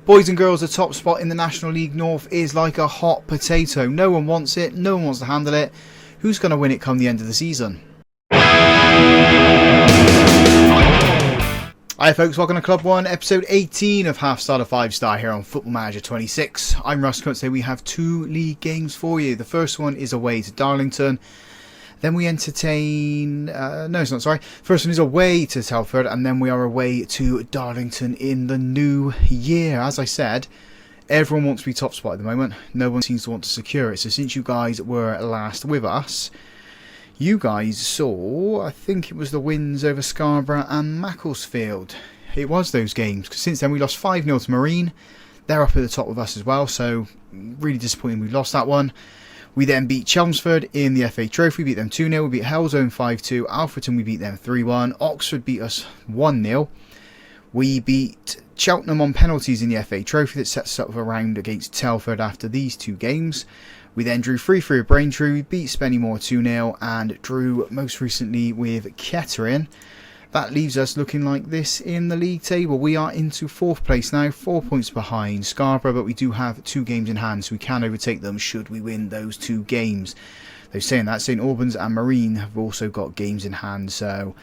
Boys and girls, the top spot in the National League North is like a hot potato. No one wants it, no one wants to handle it. Who's going to win it come the end of the season? Hi folks, welcome to Club 1, episode 18 of Half Star to 5 Star here on Football Manager 26. I'm Roccat. Today we have two league games for you. The first one is away to Darlington. Then we entertain... First one is away to Hereford, and then we are away to Darlington in the new year. As I said, everyone wants to be top spot at the moment. No one seems to want to secure it. So since you guys were last with us, you guys saw, I think it was the wins over Scarborough and Macclesfield. It was those games. Since then we lost 5-0 to Marine. They're up at the top with us as well, so really disappointing we lost that one. We then beat Chelmsford in the FA Trophy, we beat them 2-0, we beat Hellzone 5-2, Alfreton we beat them 3-1, Oxford beat us 1-0. We beat Cheltenham on penalties in the FA Trophy. That sets us up a round against Telford after these two games. We then drew 3-3 with Braintree, beat Spennymoor 2-0 and drew most recently with Kettering. That leaves us looking like this in the league table. We are into 4th place now, 4 points behind Scarborough, but we do have 2 games in hand, so we can overtake them should we win those 2 games. Though saying that, St Albans and Marine have also got games in hand, so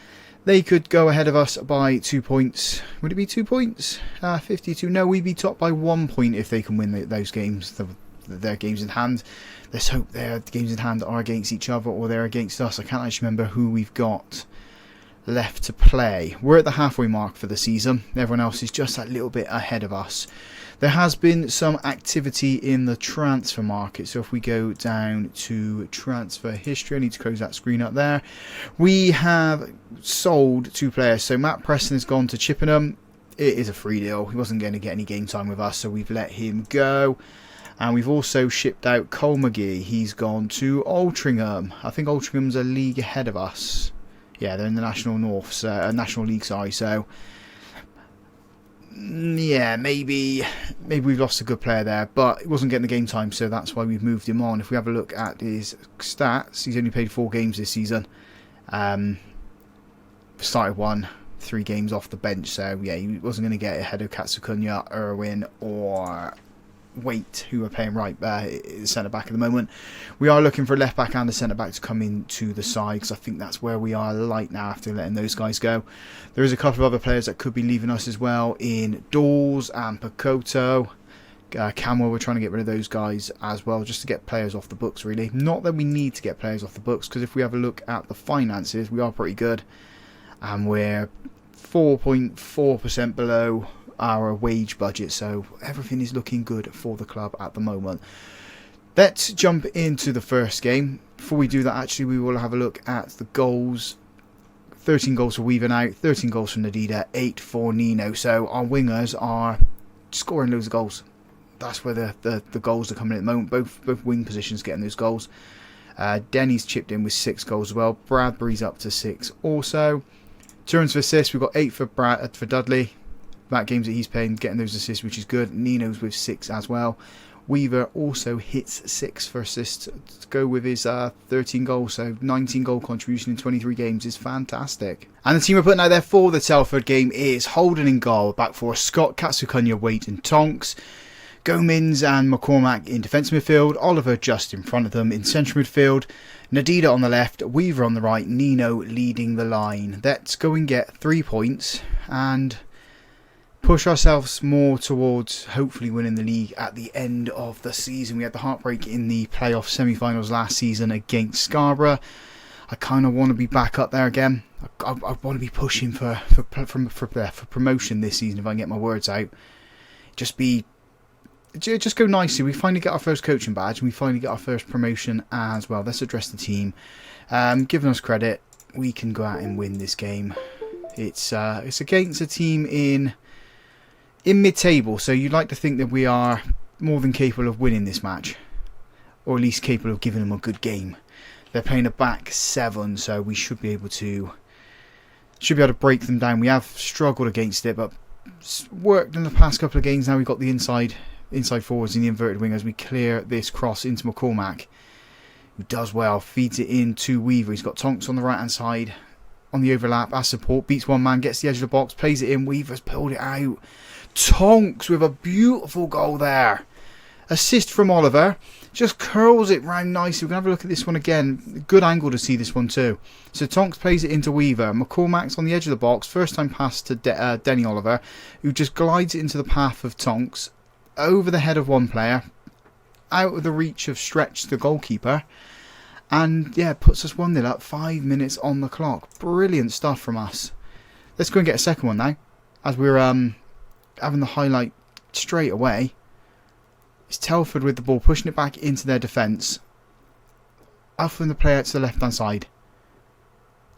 they could go ahead of us by 2 points. Would it be 2 points? 52. No, we'd be top by 1 point if they can win those games, their games in hand. Let's hope their games in hand are against each other or they're against us. I can't actually remember who we've got left to play. We're at the halfway mark for the season. Everyone else is just a little bit ahead of us. There has been some activity in the transfer market, so if we go down to transfer history, I need to close that screen up there. We have sold 2 players. So Matt Preston has gone to Chippenham. It is a free deal. He wasn't going to get any game time with us, so we've let him go. And we've also shipped out Cole McGee. He's gone to Altrincham. I think Altringham's a league ahead of us. Yeah, they're in the National League, sorry. So, yeah, maybe we've lost a good player there, but he wasn't getting the game time, so that's why we've moved him on. If we have a look at his stats, he's only played 4 games this season. Started 1, 3 games off the bench, so yeah, he wasn't going to get ahead of Katsukunya, Irwin, or Waite, who are playing right centre back at the moment. We are looking for a left back and a centre back to come into the side, because I think that's where we are light now after letting those guys go. There is a couple of other players that could be leaving us as well in Dawes and Pakoto. Camwell, we're trying to get rid of those guys as well, just to get players off the books, really. Not that we need to get players off the books, because if we have a look at the finances, we are pretty good, and we're 4.4% below our wage budget, so everything is looking good for the club at the moment. Let's jump into the first game. Before we do that, actually, we will have a look at the goals. 13 goals for Weaver now, 13 goals from Nvidia, 8 for Nino. So our wingers are scoring loads of goals. That's where the goals are coming at the moment. Both wing positions getting those goals. Denny's chipped in with 6 goals as well. Bradbury's up to 6 also. Turns for assists, we've got 8 for Dudley. That games that he's playing, getting those assists, which is good. Nino's with 6 as well. Weaver also hits 6 for assists to go with his 13 goals, so 19 goal contribution in 23 games is fantastic. And the team we're putting out there for the Telford game is Holden in goal, back for Scott, Katsukunya, Waite and Tonks, Gomins and McCormack in defence midfield, Oliver just in front of them in central midfield, Nadida on the left, Weaver on the right, Nino leading the line. Let's go and get 3 points and push ourselves more towards hopefully winning the league at the end of the season. We had the heartbreak in the playoff semi-finals last season against Scarborough. I kind of want to be back up there again. I want to be pushing for promotion this season if I can get my words out. Just go nicely. We finally get our first coaching badge and we finally get our first promotion as well. Let's address the team. Giving us credit, we can go out and win this game. It's against a team in mid-table, so you'd like to think that we are more than capable of winning this match, or at least capable of giving them a good game. They're playing a back 7, so we should be able to break them down. We have struggled against it, but worked in the past couple of games. Now we've got the inside forwards and the inverted wingers. We clear this cross into McCormack, who does well, feeds it in to Weaver. He's got Tonks on the right hand side on the overlap as support, beats one man, gets the edge of the box, plays it in. Weaver's pulled it out. Tonks with a beautiful goal there. Assist from Oliver. Just curls it round nicely. We're going to have a look at this one again. Good angle to see this one too. So Tonks plays it into Weaver. McCormack's on the edge of the box. First time pass to Denny Oliver, who just glides it into the path of Tonks. Over the head of one player. Out of the reach of Stretch, the goalkeeper. And yeah, puts us 1-0 up. 5 minutes on the clock. Brilliant stuff from us. Let's go and get a second one now. As we're having the highlight straight away. It's Telford with the ball, pushing it back into their defence. Offering the play out to the left-hand side.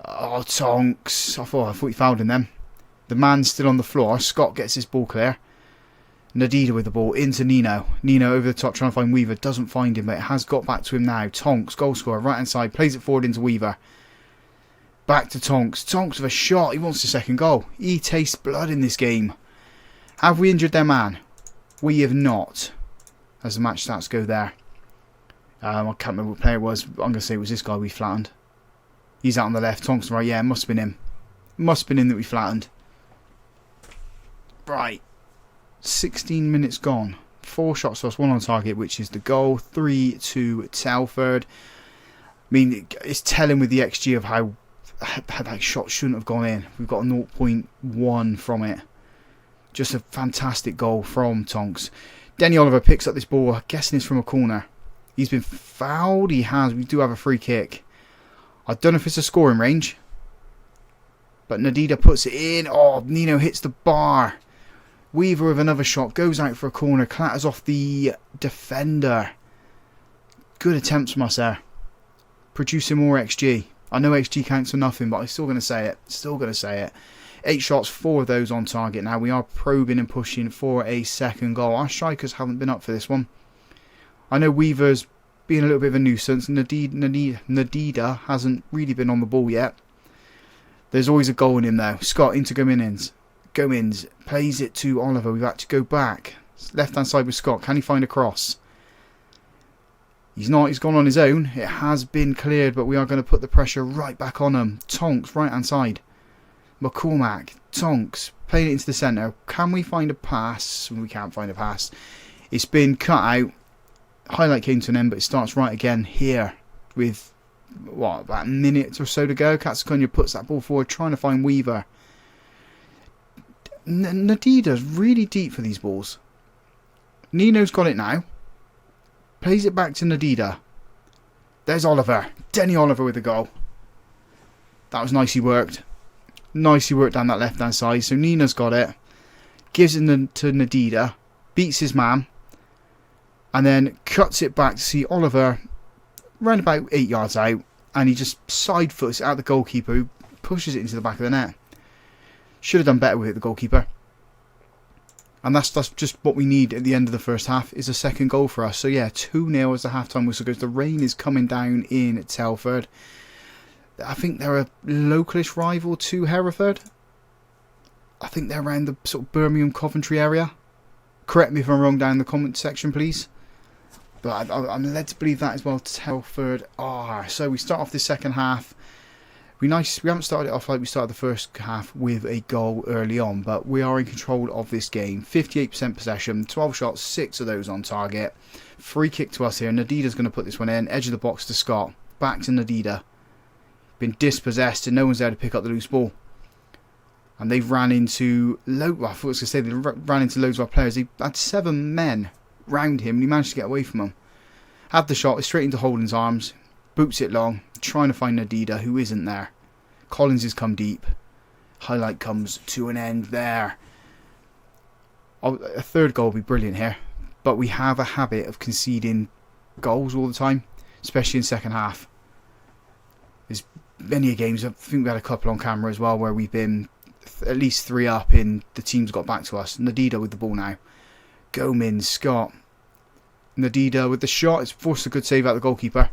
Oh, Tonks. I thought he fouled in them. The man's still on the floor. Scott gets his ball clear. Nadida with the ball into Nino. Nino over the top trying to find Weaver. Doesn't find him, but it has got back to him now. Tonks, goal scorer, right-hand side. Plays it forward into Weaver. Back to Tonks. Tonks with a shot. He wants the second goal. He tastes blood in this game. Have we injured their man? We have not. As the match stats go there. I can't remember what player it was. I'm going to say it was this guy we flattened. He's out on the left. Tonks right. Yeah, it must have been him. Must have been him that we flattened. Right. 16 minutes gone. 4 shots for us. 1 on target, which is the goal. 3 to Telford. I mean, it's telling with the XG of how that shot shouldn't have gone in. We've got a 0.1 from it. Just a fantastic goal from Tonks. Denny Oliver picks up this ball. I'm guessing it's from a corner. He's been fouled. He has. We do have a free kick. I don't know if it's a scoring range. But Nadida puts it in. Oh, Nino hits the bar. Weaver with another shot. Goes out for a corner. Clatters off the defender. Good attempts from us there. Producing more XG. I know XG counts for nothing, but I'm still going to say it. Still going to say it. 8 shots, 4 of those on target. Now we are probing and pushing for a second goal. Our strikers haven't been up for this one. I know Weaver's been a little bit of a nuisance. Nadida hasn't really been on the ball yet. There's always a goal in him though. Scott into Gomins. Gomins plays it to Oliver. We've had to go back. Left hand side with Scott. Can he find a cross? He's not. He's gone on his own. It has been cleared, but we are going to put the pressure right back on him. Tonks, right hand side. McCormack, Tonks, playing it into the centre. Can we find a pass? We can't find a pass. It's been cut out. Highlight came to an end, but it starts right again here with, what, about a minute or so to go. Katsukunya puts that ball forward, trying to find Weaver. Nadida's really deep for these balls. Nino's got it now. Plays it back to Nadida. There's Oliver. Denny Oliver with the goal. That was nicely worked. Nicely worked down that left hand side. So Nina's got it. Gives it to Nadida. Beats his man. And then cuts it back to see Oliver round about 8 yards out. And he just side foots it out the goalkeeper, who pushes it into the back of the net. Should have done better with it, the goalkeeper. And that's just what we need at the end of the first half, is a second goal for us. So yeah, 2-0 as the half-time whistle goes. The rain is coming down in Telford. I think they're a localish rival to Hereford. I think they're around the sort of Birmingham, Coventry area. Correct me if I'm wrong down in the comment section, please. But I'm led to believe that as well. Telford are. So we start off this second half. We haven't started it off like we started the first half with a goal early on, but we are in control of this game. 58% possession, 12 shots, 6 of those on target. Free kick to us here. Nadida's going to put this one in. Edge of the box to Scott. Back to Nadida. Been dispossessed and no one's there to pick up the loose ball. And they've ran into loads of our players. They had 7 men round him and he managed to get away from them. Had the shot, straight into Holden's arms. Boots it long, trying to find Nadida, who isn't there. Collins has come deep. Highlight comes to an end there. A third goal would be brilliant here. But we have a habit of conceding goals all the time, especially in second half. There's many games, I think we had a couple on camera as well, where we've been at least 3 up and the team's got back to us. Nadida with the ball now. Gomins, Scott. Nadida with the shot. It's forced a good save out of the goalkeeper.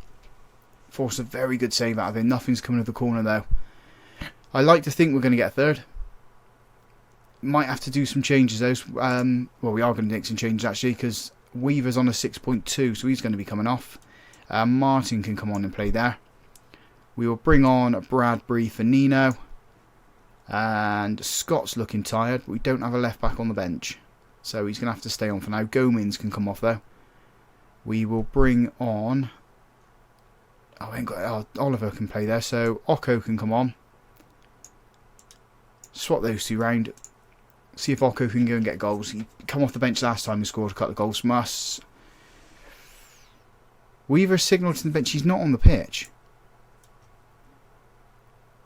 Forced a very good save out of him. Nothing's coming to the corner though. I like to think we're going to get a third. Might have to do some changes though. Well, we are going to make some changes actually, because Weaver's on a 6.2, so he's going to be coming off. Martin can come on and play there. We will bring on Bradbury for Nino. And Scott's looking tired, but we don't have a left back on the bench. So he's going to have to stay on for now. Gomez can come off though. We will bring on... Oh, I ain't got... Oh, Oliver can play there. So Occo can come on. Swap those two round. See if Occo can go and get goals. He come off the bench last time and scored a couple of goals from us. Weaver signalled to the bench. He's not on the pitch.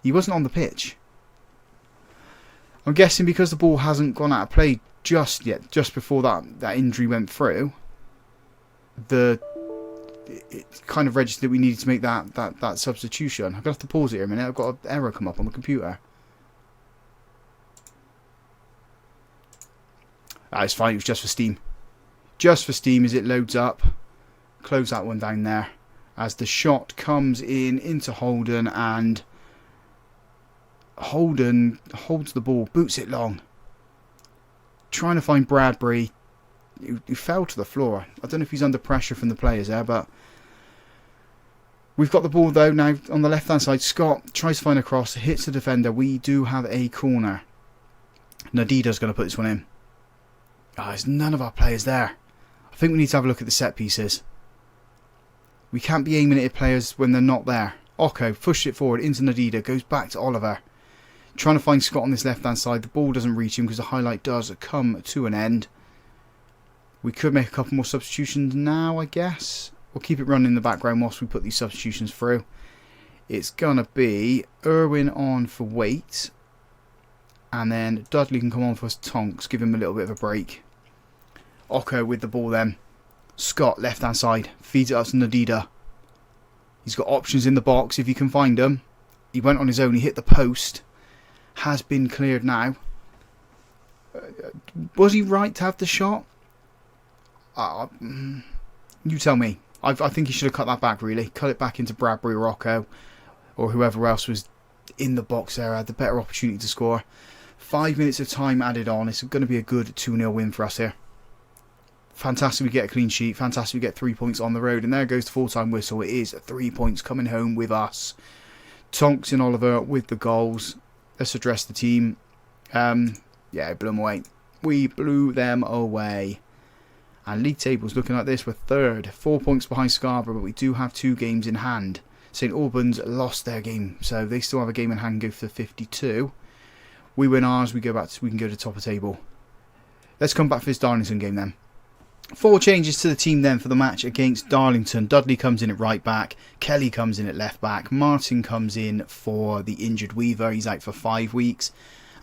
He wasn't on the pitch. I'm guessing because the ball hasn't gone out of play just yet, just before that injury went through, it kind of registered that we needed to make that substitution. I'm going to have to pause it here a minute. I've got an error come up on the computer. It's fine, it was just for Steam. Just for Steam as it loads up. Close that one down there. As the shot comes in into Holden, and Holden holds the ball, boots it long. Trying to find Bradbury, who fell to the floor. I don't know if he's under pressure from the players there, but we've got the ball though now on the left hand side. Scott tries to find a cross, hits the defender. We do have a corner. Nadida's going to put this one in. Oh, there's none of our players there. I think we need to have a look at the set pieces. We can't be aiming at players when they're not there. Occo pushed it forward into Nadida, goes back to Oliver. Trying to find Scott on this left hand side. The ball doesn't reach him because the highlight does come to an end. We could make a couple more substitutions now, I guess. We'll keep it running in the background whilst we put these substitutions through. It's going to be Irwin on for Waite. And then Dudley can come on for Tonks. Give him a little bit of a break. Occo with the ball then. Scott, left hand side, feeds it up to Nadida. He's got options in the box if he can find them. He went on his own, he hit the post. Has been cleared now. Was he right to have the shot? You tell me. I think he should have cut that back really. Cut it back into Bradbury, Rocco, or whoever else was in the box there. Had the better opportunity to score. 5 minutes of time added on. It's going to be a good 2-0 win for us here. Fantastic we get a clean sheet. Fantastic we get 3 points on the road. And there goes the full-time whistle. It is 3 points coming home with us. Tonks and Oliver with the goals. Let's address the team. Yeah, blew them away. We blew them away. And league table's looking like this. We're third. 4 points behind Scarborough. But we do have 2 games in hand. St Albans lost their game. So they still have a game in hand and go for 52. We win ours. We can go to the top of the table. Let's come back for this Darlington game then. 4 changes to the team then for the match against Darlington. Dudley comes in at right back. Kelly comes in at left back. Martin comes in for the injured Weaver. He's out for 5 weeks.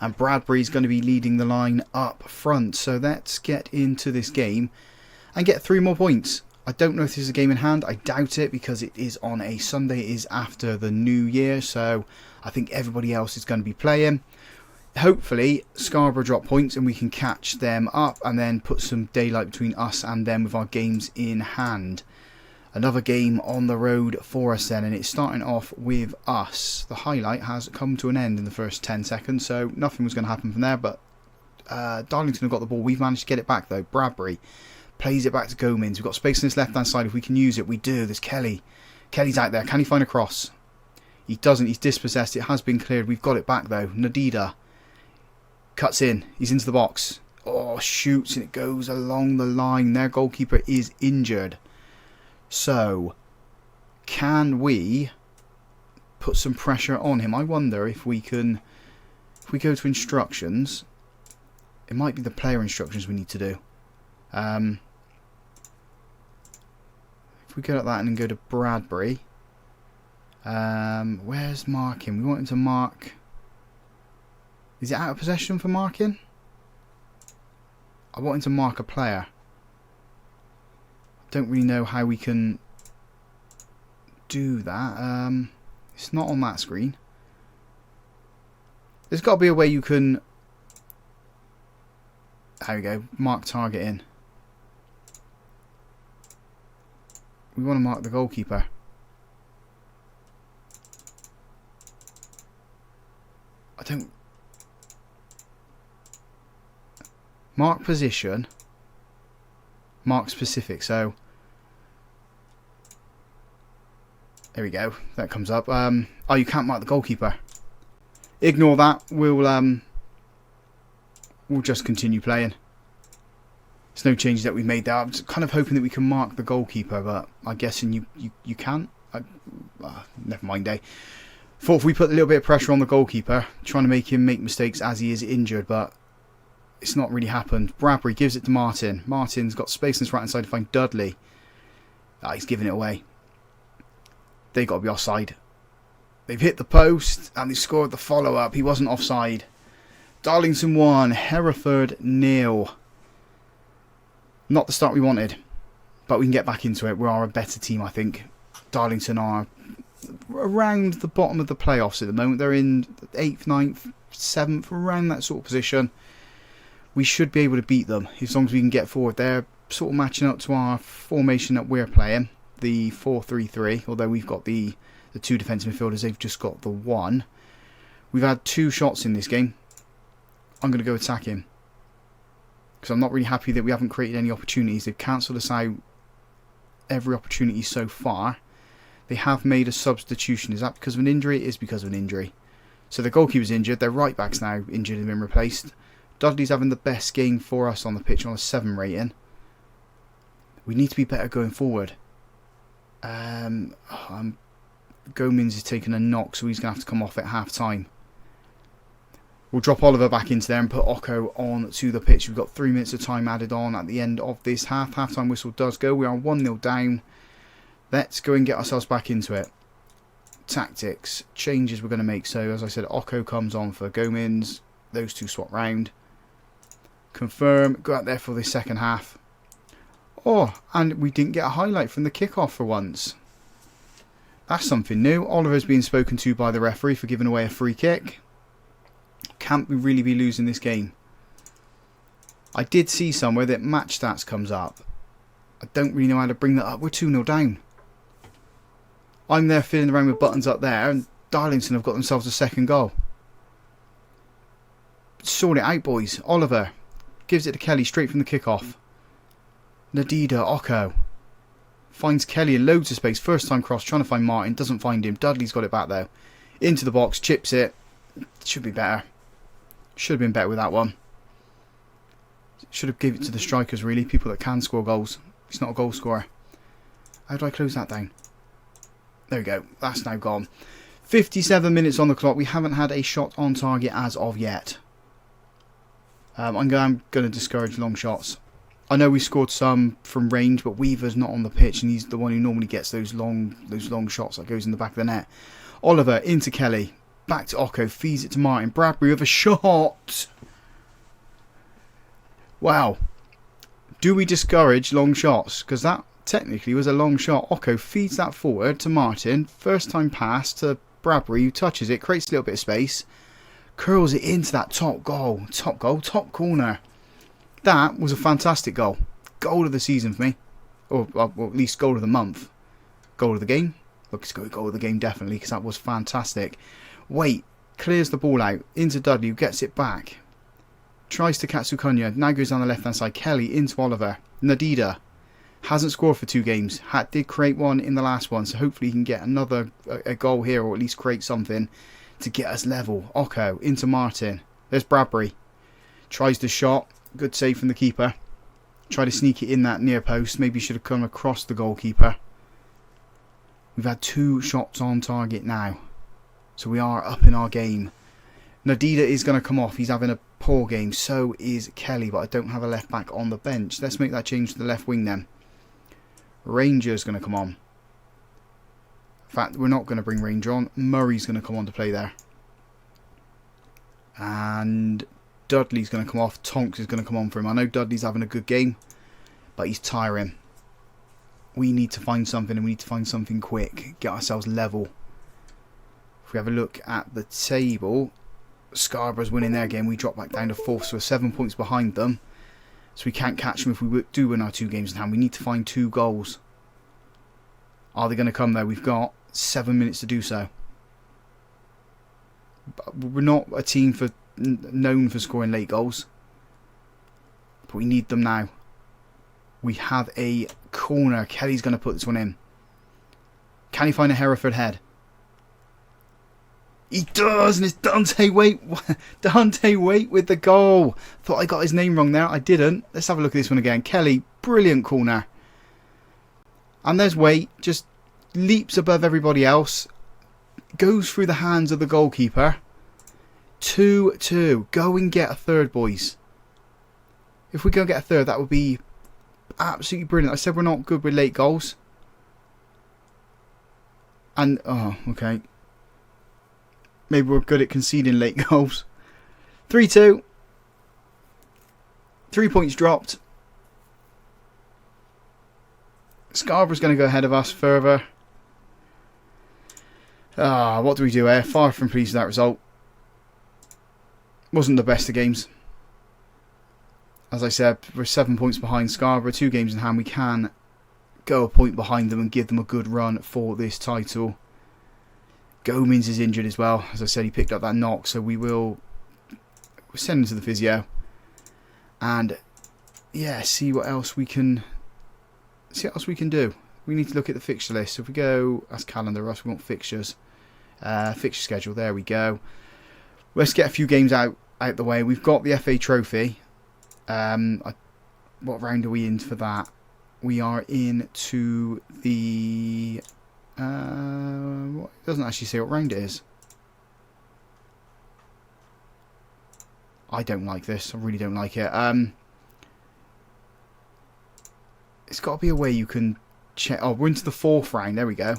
And Bradbury's going to be leading the line up front. So let's get into this game and get 3 more points. I don't know if this is a game in hand. I doubt it because it is on a Sunday. It is after the New Year. So I think everybody else is going to be playing. Hopefully Scarborough drop points and we can catch them up and then put some daylight between us and them with our games in hand. Another game on the road for us then, and it's starting off with us. The highlight has come to an end in the first 10 seconds, so nothing was going to happen from there, but Darlington have got the ball. We've managed to get it back though. Bradbury plays it back to Gomez. We've got space on this left hand side. If we can use it, we do. There's Kelly. Kelly's out there. Can he find a cross? He doesn't. He's dispossessed. It has been cleared. We've got it back though. Nadida cuts in. He's into the box. Oh, shoots, and it goes along the line. Their goalkeeper is injured. So, can we put some pressure on him? I wonder if we can... If we go to instructions... It might be the player instructions we need to do. If we go like that and then go to Bradbury... where's marking? We want him to mark... Is it out of possession for marking? I want him to mark a player. I don't really know how we can do that. It's not on that screen. There's got to be a way you can... There we go. Mark target in. We want to mark the goalkeeper. I don't... Mark position, mark specific, so there we go, that comes up. Oh, you can't mark the goalkeeper. Ignore that, we'll just continue playing. There's no changes that we made there. I'm just kind of hoping that we can mark the goalkeeper, but I'm guessing you can't. Never mind, eh? Thought if we put a little bit of pressure on the goalkeeper, trying to make him make mistakes as he is injured, but it's not really happened. Bradbury gives it to Martin. Martin's got space on his right hand side to find Dudley. He's giving it away. They've got to be offside. They've hit the post and they scored the follow-up. He wasn't offside. Darlington 1, Hereford 0. Not the start we wanted, but we can get back into it. We are a better team, I think. Darlington are around the bottom of the playoffs at the moment. They're in 8th, 9th, 7th, around that sort of position. We should be able to beat them as long as we can get forward. They're sort of matching up to our formation that we're playing, the 4-3-3, although we've got the two defensive midfielders. They've just got the one. We've had 2 shots in this game. I'm going to go attack him, because I'm not really happy that we haven't created any opportunities. They've cancelled us out every opportunity so far. They have made a substitution. Is that because of an injury? It is because of an injury. So the goalkeeper's injured. Their right back's now injured and been replaced. Dudley's having the best game for us on the pitch on a 7 rating. We need to be better going forward. Gomez is taking a knock, so he's going to have to come off at half time. We'll drop Oliver back into there and put Occo on to the pitch. We've got 3 minutes of time added on at the end of this half. Half-time whistle does go. We are 1-0 down. Let's go and get ourselves back into it. Tactics. Changes we're going to make. So, as I said, Occo comes on for Gomez. Those two swap round. Confirm. Go out there for the second half. Oh, and we didn't get a highlight from the kickoff for once. That's something new. Oliver's being spoken to by the referee for giving away a free kick. Can't we really be losing this game? I did see somewhere that match stats comes up. I don't really know how to bring that up. We're 2-0 down. I'm there fiddling around with buttons up there, and Darlington have got themselves a second goal. Sort it out, boys. Oliver gives it to Kelly straight from the kickoff. Nadida, Occo finds Kelly in loads of space. First time cross, trying to find Martin. Doesn't find him. Dudley's got it back though. Into the box, chips it. Should be better. Should have been better with that one. Should have given it to the strikers, really. People that can score goals. He's not a goal scorer. How do I close that down? There we go. That's now gone. 57 minutes on the clock. We haven't had a shot on target as of yet. I'm going to discourage long shots. I know we scored some from range, but Weaver's not on the pitch, and he's the one who normally gets those long shots that goes in the back of the net. Oliver into Kelly. Back to Occo, feeds it to Martin. Bradbury with a shot. Wow. Do we discourage long shots? Because that technically was a long shot. Occo feeds that forward to Martin. First time pass to Bradbury, who touches it, creates a little bit of space. Curls it into that top top corner. That was a fantastic goal. Goal of the season for me. Or at least goal of the month. Goal of the game. Look, it's goal of the game definitely, because that was fantastic. Wait, clears the ball out into Dudley, who gets it back. Tries to catch Sukunya, now goes down the left hand side. Kelly into Oliver. Nadida hasn't scored for 2 games. Did create one in the last one, so hopefully he can get another a goal here, or at least create something to get us level. Occo into Martin. There's Bradbury. Tries the shot. Good save from the keeper. Try to sneak it in that near post. Maybe should have come across the goalkeeper. We've had 2 shots on target now. So we are up in our game. Nadida is going to come off. He's having a poor game. So is Kelly, but I don't have a left back on the bench. Let's make that change to the left wing then. Ranger's going to come on. In fact, we're not going to bring Ranger on. Murray's going to come on to play there. And Dudley's going to come off. Tonks is going to come on for him. I know Dudley's having a good game, but he's tiring. We need to find something, and we need to find something quick. Get ourselves level. If we have a look at the table, Scarborough's winning their game. We drop back down to 4th, so we're 7 points behind them. So we can't catch them if we do win our 2 games in hand. We need to find 2 goals. Are they going to come there? We've got 7 minutes to do so. But we're not a team known for scoring late goals, but we need them now. We have a corner. Kelly's going to put this one in. Can he find a Hereford head? He does, and it's Dante Waite. Dante Waite with the goal. Thought I got his name wrong there. I didn't. Let's have a look at this one again. Kelly, brilliant corner. And there's Waite, just leaps above everybody else. Goes through the hands of the goalkeeper. 2-2. Go and get a third, boys. If we go and get a third, that would be absolutely brilliant. I said we're not good with late goals. And, oh, okay. Maybe we're good at conceding late goals. 3-2. 3 points dropped. Scarborough's going to go ahead of us further. What do we do here? Far from pleased with that result. Wasn't the best of games. As I said, we're 7 points behind Scarborough. 2 games in hand. We can go a point behind them and give them a good run for this title. Gomez is injured as well. As I said, he picked up that knock, so we'll send him to the physio. And yeah, see what else we can do. We need to look at the fixture list. So if we go, that's calendar, us, we want fixtures. Fixture schedule, there we go. Let's get a few games out the way. We've got the FA Trophy. What round are we in for that? We are into the... it doesn't actually say what round it is. I don't like this. I really don't like it. It's got to be a way you can check. Oh, we're into the 4th round. There we go.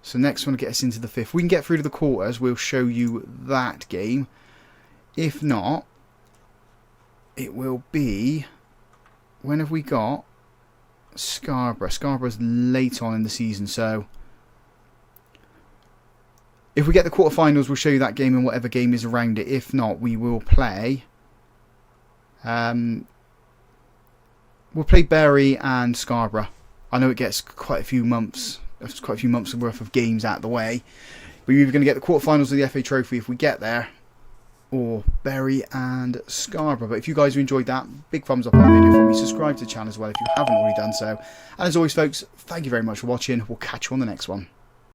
So next one will get us into the 5th. We can get through to the quarters. We'll show you that game. If not, it will be... When have we got Scarborough? Scarborough's late on in the season, so if we get the quarterfinals, we'll show you that game and whatever game is around it. If not, we will play. We'll play Bury and Scarborough. I know it gets quite a few months worth of games out of the way. We're either going to get the quarterfinals of the FA Trophy if we get there, or Bury and Scarborough. But if you guys have enjoyed that, big thumbs up on the video for me. Subscribe to the channel as well if you haven't already done so. And as always, folks, thank you very much for watching. We'll catch you on the next one.